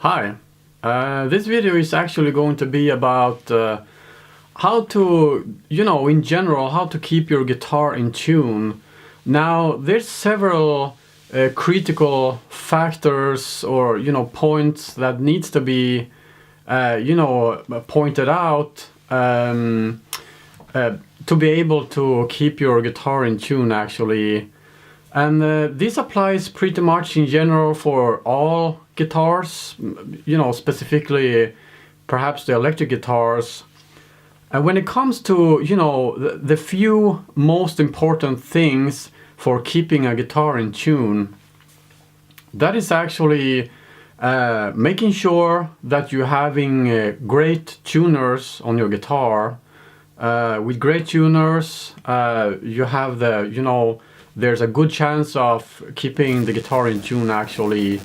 Hi, this video is actually going to be about how to, in general, how to keep your guitar in tune. Now, there's several critical factors or, points that needs to be, pointed out to be able to keep your guitar in tune, actually. And this applies pretty much in general for all guitars, specifically perhaps the electric guitars. And when it comes to, the few most important things for keeping a guitar in tune, that is actually making sure that you're having great tuners on your guitar. With great tuners, you have there's a good chance of keeping the guitar in tune, actually.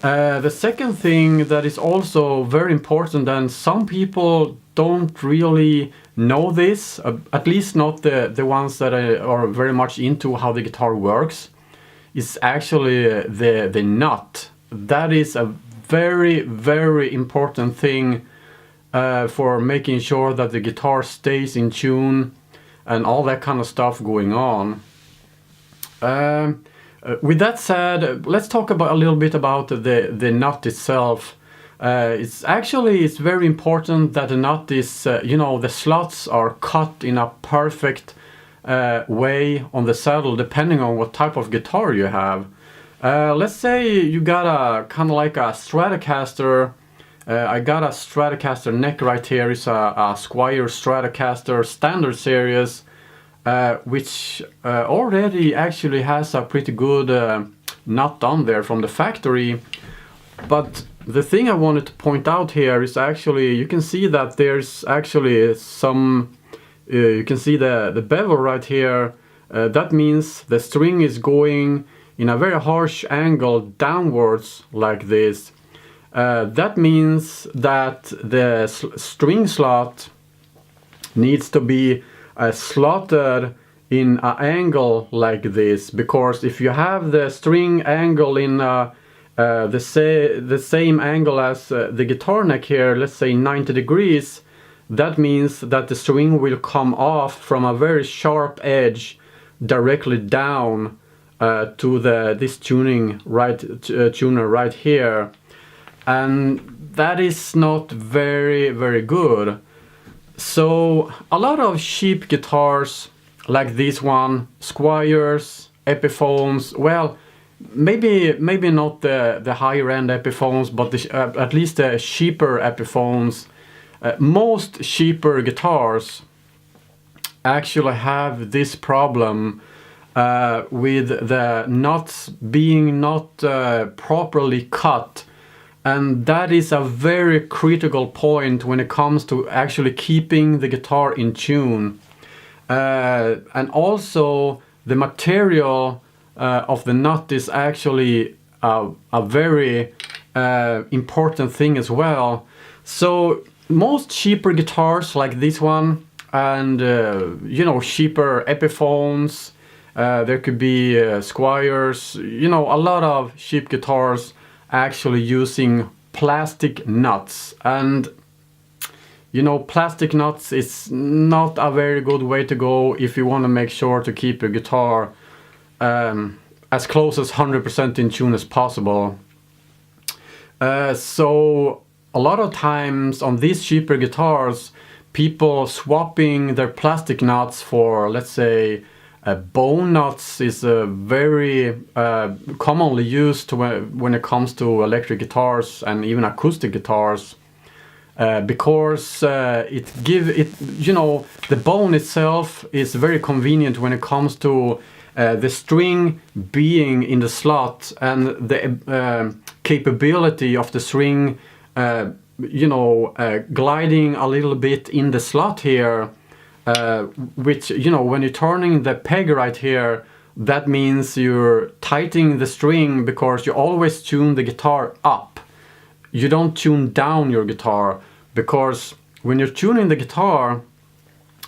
The second thing that is also very important, and some people don't really know this, at least not the ones that are very much into how the guitar works, is actually the nut. That is a very, very important thing for making sure that the guitar stays in tune and all that kind of stuff going on. With that said, let's talk about a little bit about the nut itself. It's very important that the nut is, the slots are cut in a perfect way on the saddle, depending on what type of guitar you have. Let's say you got a kind of like a Stratocaster. I got a Stratocaster neck right here. It's a Squier Stratocaster Standard series. Which already actually has a pretty good nut on there from the factory. But the thing I wanted to point out here is actually, you can see that there's actually some, you can see the bevel right here. That means the string is going in a very harsh angle downwards like this. That means that the string slot needs to be slotted in an angle like this, because if you have the string angle in the same angle as the guitar neck here, let's say 90 degrees, that means that the string will come off from a very sharp edge directly down to this tuner right here, and that is not very, very good. So a lot of cheap guitars like this one, Squiers, Epiphones, well, maybe not the higher end Epiphones, but at least the cheaper Epiphones. Most cheaper guitars actually have this problem with the nuts being not properly cut. And that is a very critical point when it comes to actually keeping the guitar in tune. And also the material of the nut is actually a very important thing as well. So most cheaper guitars like this one, and cheaper Epiphones, there could be Squiers, a lot of cheap guitars actually using plastic nuts. And plastic nuts is not a very good way to go if you want to make sure to keep your guitar as close as 100% in tune as possible. So a lot of times on these cheaper guitars, people swapping their plastic nuts for, let's say, bone nuts is very commonly used when it comes to electric guitars and even acoustic guitars, because the bone itself is very convenient when it comes to the string being in the slot and the capability of the string gliding a little bit in the slot here. Which, when you're turning the peg right here, that means you're tightening the string, because you always tune the guitar up. You don't tune down your guitar, because when you're tuning the guitar,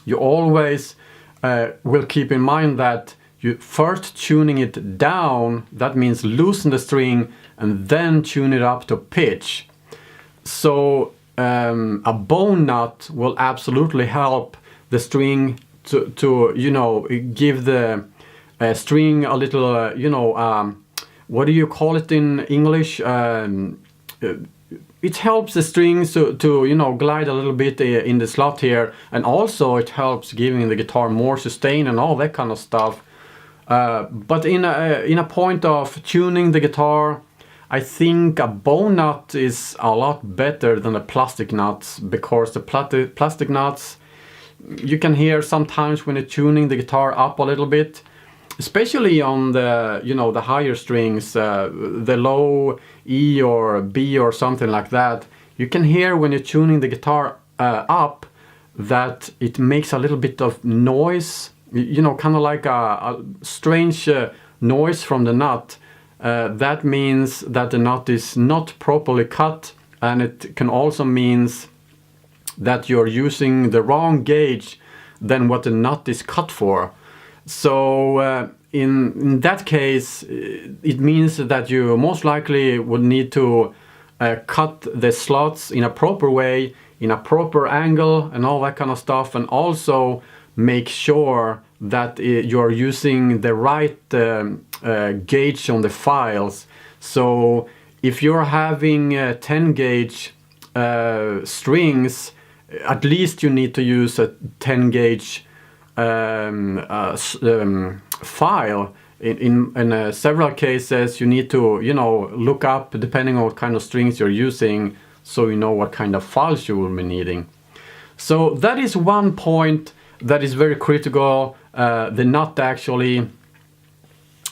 you always will keep in mind that you first tuning it down, that means loosen the string, and then tune it up to pitch. So a bone nut will absolutely help the string to you know, give the string a little you know, what do you call it in English? It helps the strings to you know, glide a little bit in the slot here, and also it helps giving the guitar more sustain and all that kind of stuff. But in a point of tuning the guitar, I think a bone nut is a lot better than the plastic nuts, because the plastic nuts, you can hear sometimes when you're tuning the guitar up a little bit, especially on the, you know, the higher strings, the low E or B or something like that, you can hear when you're tuning the guitar up that it makes a little bit of noise, you know, kind of like a strange noise from the nut. That means that the nut is not properly cut, and it can also means that you're using the wrong gauge than what the nut is cut for. So in that case, it means that you most likely would need to cut the slots in a proper way, in a proper angle and all that kind of stuff, and also make sure that you're using the right gauge on the files. So if you're having 10 gauge strings, at least you need to use a 10 gauge file. In several cases you need to, you know, look up depending on what kind of strings you're using, so you know what kind of files you will be needing. So that is one point that is very critical, the nut actually.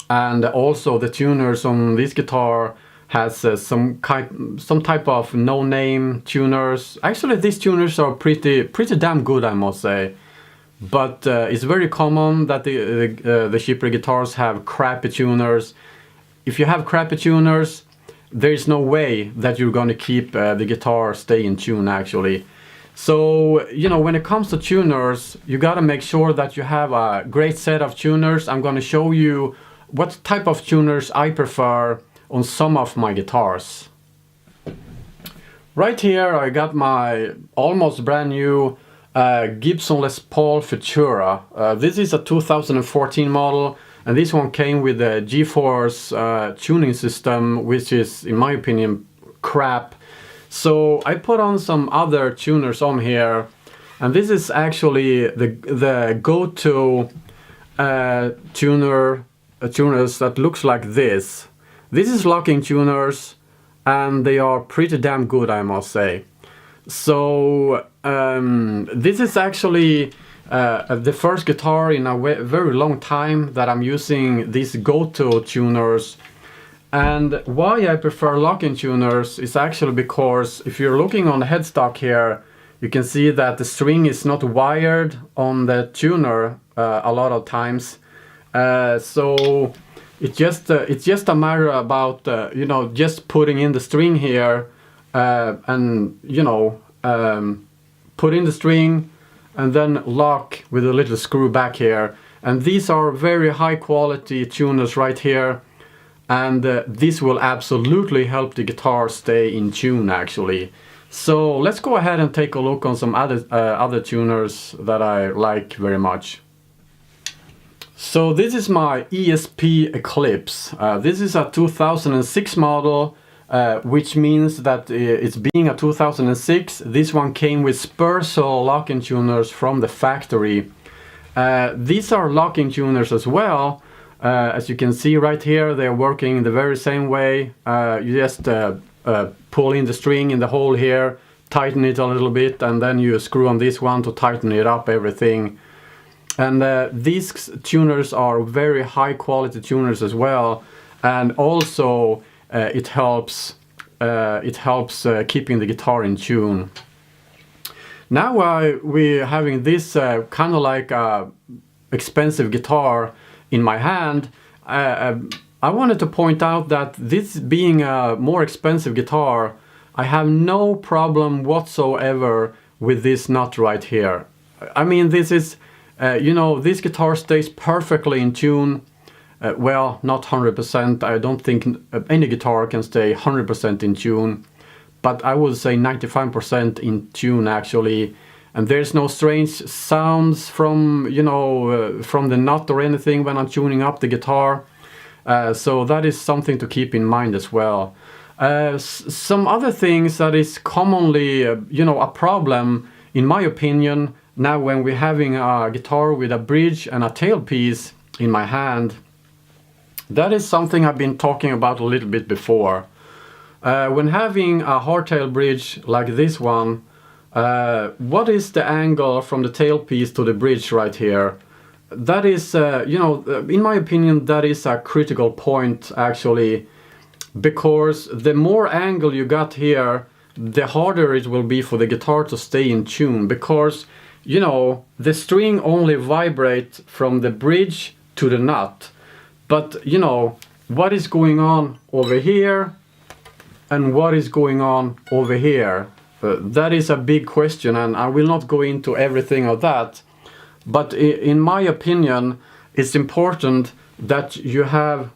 And also the tuners on this guitar has some type of no-name tuners. Actually these tuners are pretty damn good, I must say. But it's very common that the cheaper guitars have crappy tuners. If you have crappy tuners, there is no way that you're going to keep the guitar stay in tune actually. So, you know, when it comes to tuners, you got to make sure that you have a great set of tuners. I'm going to show you what type of tuners I prefer on some of my guitars. Right here I got my almost brand new Gibson Les Paul Futura. This is a 2014 model, and this one came with a G-Force tuning system, which is, in my opinion, crap. So I put on some other tuners on here, and this is actually the Gotoh tuners that looks like this. This is locking tuners, and they are pretty damn good, I must say. So this is actually the first guitar in a very long time that I'm using these Gotoh tuners. And why I prefer locking tuners is actually because if you're looking on the headstock here, you can see that the string is not wired on the tuner a lot of times. So it's just a matter about you know, just putting in the string here and you know, put in the string and then lock with a little screw back here. And these are very high quality tuners right here, and this will absolutely help the guitar stay in tune actually. So let's go ahead and take a look on some other tuners that I like very much. So this is my ESP Eclipse. This is a 2006 model, which means that it's being a 2006. This one came with Sperzel locking tuners from the factory. These are locking tuners as well. As you can see right here, they're working the very same way. You just pull in the string in the hole here, tighten it a little bit, and then you screw on this one to tighten it up everything. And these tuners are very high quality tuners as well, and also it helps keeping the guitar in tune. Now we're having this kind of like expensive guitar in my hand. I wanted to point out that this being a more expensive guitar, I have no problem whatsoever with this nut right here. I mean, this is you know, this guitar stays perfectly in tune. Well, not 100%. I don't think any guitar can stay 100% in tune. but I would say 95% in tune actually. And there's no strange sounds from, you know, from the nut or anything when I'm tuning up the guitar. So that is something to keep in mind as well. Some other things that is commonly, you know, a problem, in my opinion, now when we're having a guitar with a bridge and a tailpiece in my hand, that is something I've been talking about a little bit before. When having a hardtail bridge like this one, what is the angle from the tailpiece to the bridge right here? That is, you know, in my opinion, that is a critical point actually, because the more angle you got here, the harder it will be for the guitar to stay in tune, because, you know, the string only vibrates from the bridge to the nut. But, you know, what is going on over here and what is going on over here? That is a big question, and I will not go into everything of that. But in my opinion, it's important that you have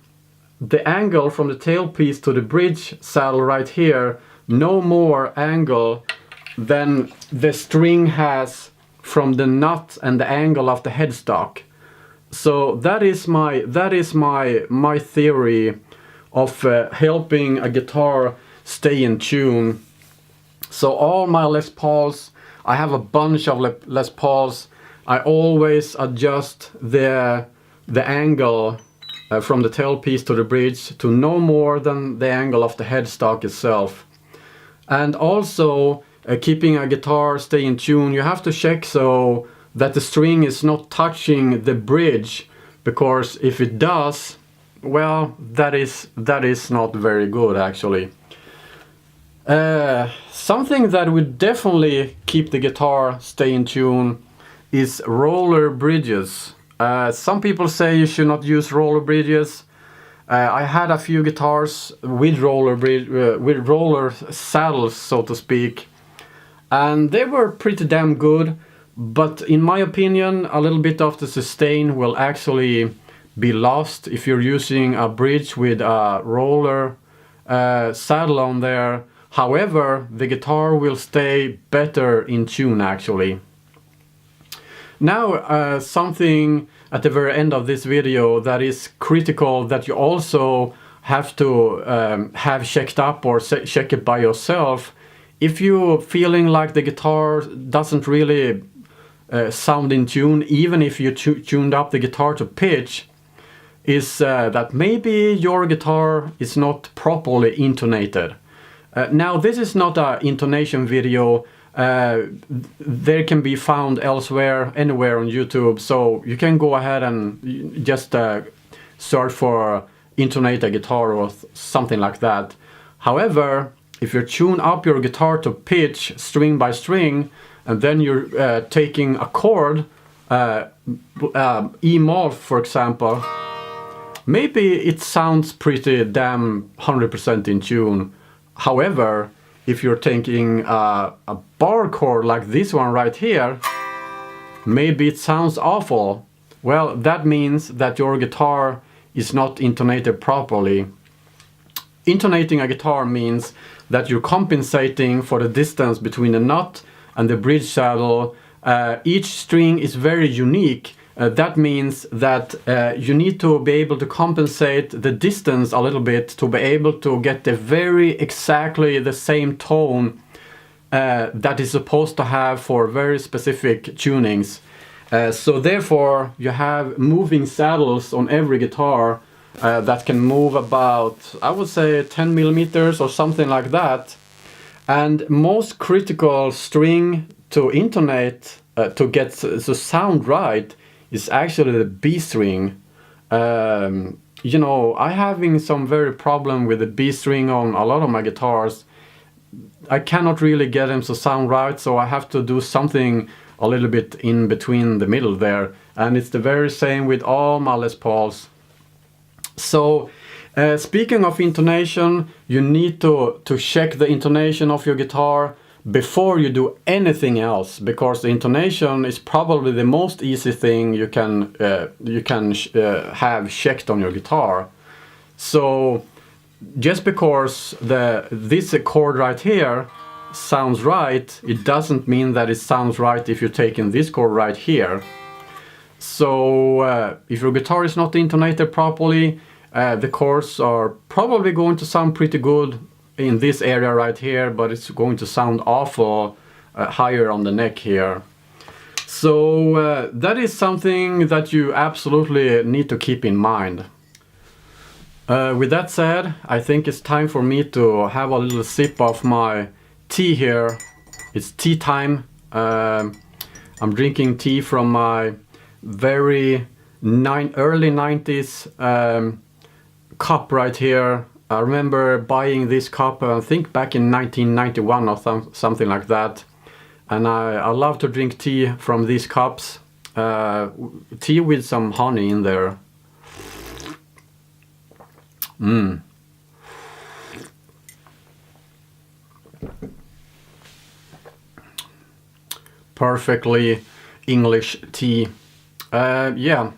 the angle from the tailpiece to the bridge saddle right here, no more angle than the string has from the nut and the angle of the headstock. So that is my theory of helping a guitar stay in tune. So all my Les Pauls, I have a bunch of Les Pauls. I always adjust the angle from the tailpiece to the bridge to no more than the angle of the headstock itself. And also keeping a guitar stay in tune, you have to check so that the string is not touching the bridge, because if it does, well, that is not very good actually. Something that would definitely keep the guitar stay in tune is roller bridges. Some people say you should not use roller bridges. I had a few guitars with roller saddles, so to speak, and they were pretty damn good. But in my opinion, a little bit of the sustain will actually be lost if you're using a bridge with a roller saddle on there. However, the guitar will stay better in tune actually. Now, something at the very end of this video that is critical, that you also have to have checked up or check it by yourself. If you're feeling like the guitar doesn't really sound in tune, even if you tuned up the guitar to pitch, is that maybe your guitar is not properly intonated. Now, this is not an intonation video. There can be found elsewhere, anywhere on YouTube, so you can go ahead and just search for intonated guitar or something like that. However, if you tune up your guitar to pitch string by string, and then you're taking a chord, E moll for example, maybe it sounds pretty damn 100% in tune. However, if you're taking a bar chord like this one right here, maybe it sounds awful. Well, that means that your guitar is not intonated properly. Intonating a guitar means that you're compensating for the distance between the nut and the bridge saddle. Each string is very unique. That means that you need to be able to compensate the distance a little bit to be able to get the very exactly the same tone that is supposed to have for very specific tunings. So therefore you have moving saddles on every guitar that can move about, I would say, 10 millimeters or something like that. And most critical string to intonate to get the sound right is actually the B string. You know, I'm having some very problem with the B string on a lot of my guitars. I cannot really get them to sound right, so I have to do something a little bit in between the middle there. And it's the very same with all my Les Pauls. So speaking of intonation, you need to check the intonation of your guitar before you do anything else, because the intonation is probably the most easy thing you can have checked on your guitar. So just because this chord right here sounds right, it doesn't mean that it sounds right if you're taking this chord right here. So if your guitar is not intonated properly, the chords are probably going to sound pretty good in this area right here, but it's going to sound awful higher on the neck here. So that is something that you absolutely need to keep in mind. With that said, I think it's time for me to have a little sip of my tea here. It's tea time. I'm drinking tea from my very early 90s cup right here. I remember buying this cup, I think back in 1991 or something like that. And I love to drink tea from these cups. Tea with some honey in there. Perfectly English tea. Yeah.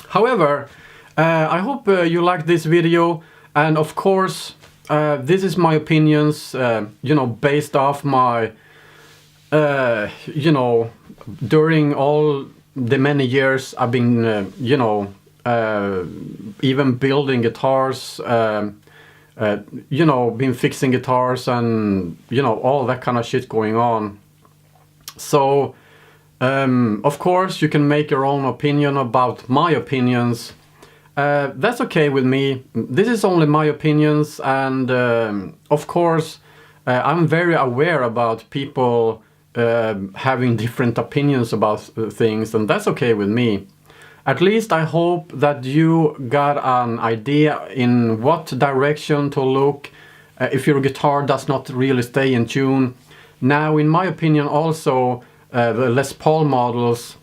However, I hope you like this video, and of course this is my opinions, you know, based off my you know, during all the many years I've been you know, even building guitars, you know, been fixing guitars and, you know, all that kind of shit going on. So of course you can make your own opinion about my opinions. That's okay with me. This is only my opinions, and of course I'm very aware about people having different opinions about things, and that's okay with me. At least I hope that you got an idea in what direction to look if your guitar does not really stay in tune. Now, in my opinion also, the Les Paul models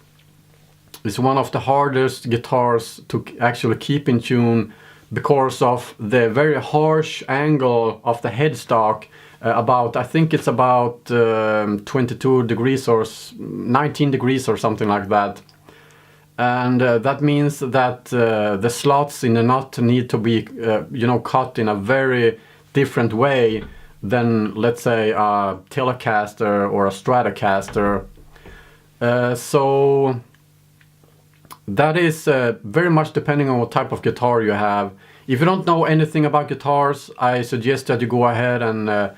is one of the hardest guitars to actually keep in tune because of the very harsh angle of the headstock. About, I think it's about 22 degrees or 19 degrees or something like that. And that means that the slots in the nut need to be, you know, cut in a very different way than, let's say, a Telecaster or a Stratocaster. So that is very much depending on what type of guitar you have. If you don't know anything about guitars, I suggest that you go ahead and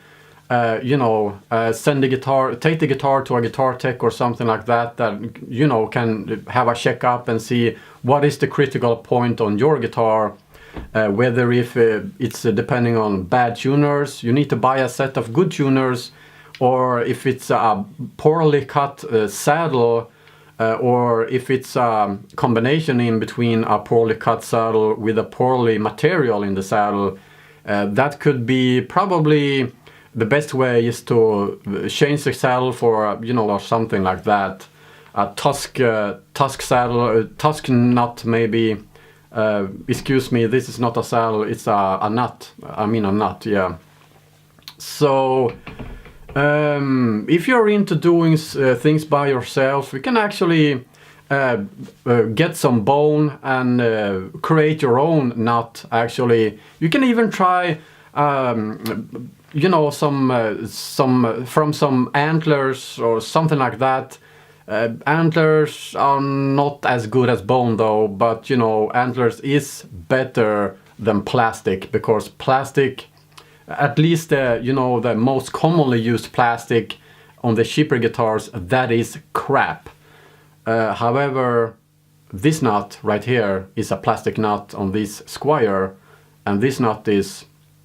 you know, take the guitar to a guitar tech or something like that, you know, can have a checkup and see what is the critical point on your guitar. Whether if it's depending on bad tuners, you need to buy a set of good tuners, or if it's a poorly cut saddle, or if it's a combination in between a poorly cut saddle with a poorly material in the saddle. That could be probably the best way is to change the saddle for, you know, or something like that. A tusk saddle, tusk nut maybe. Excuse me, this is not a saddle, it's a nut. I mean a nut, yeah. So if you're into doing things by yourself, you can actually get some bone and create your own nut. Actually, you can even try you know, from some antlers or something like that. Antlers are not as good as bone though, but you know, antlers is better than plastic, because plastic, at least you know, the most commonly used plastic on the cheaper guitars, that is crap. However, this nut right here is a plastic nut on this Squire, and this nut is,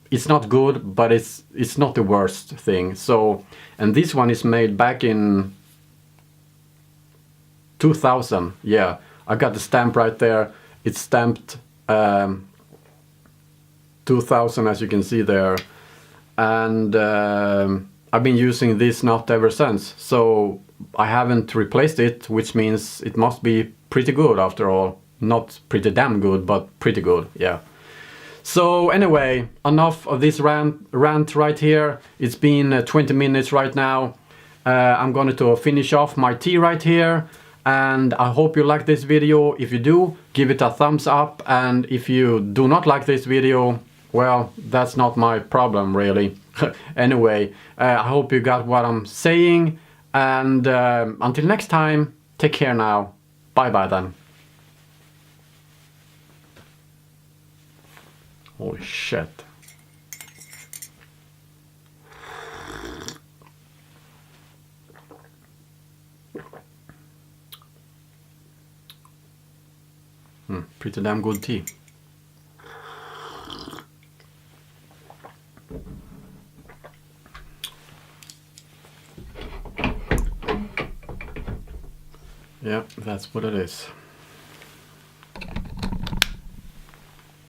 it's not good, but it's not the worst thing. So, and this one is made back in 2000. Yeah, I got the stamp right there. It's stamped 2000, as you can see there. And I've been using this nut ever since. So I haven't replaced it, which means it must be pretty good after all. Not pretty damn good, but pretty good, yeah. So anyway, enough of this rant right here. It's been 20 minutes right now. I'm going to finish off my tea right here. And I hope you like this video. If you do, give it a thumbs up. And if you do not like this video, well, that's not my problem really. Anyway, I hope you got what I'm saying, and until next time, take care now. Bye bye then. Holy shit. Pretty damn good tea. Yeah, that's what it is.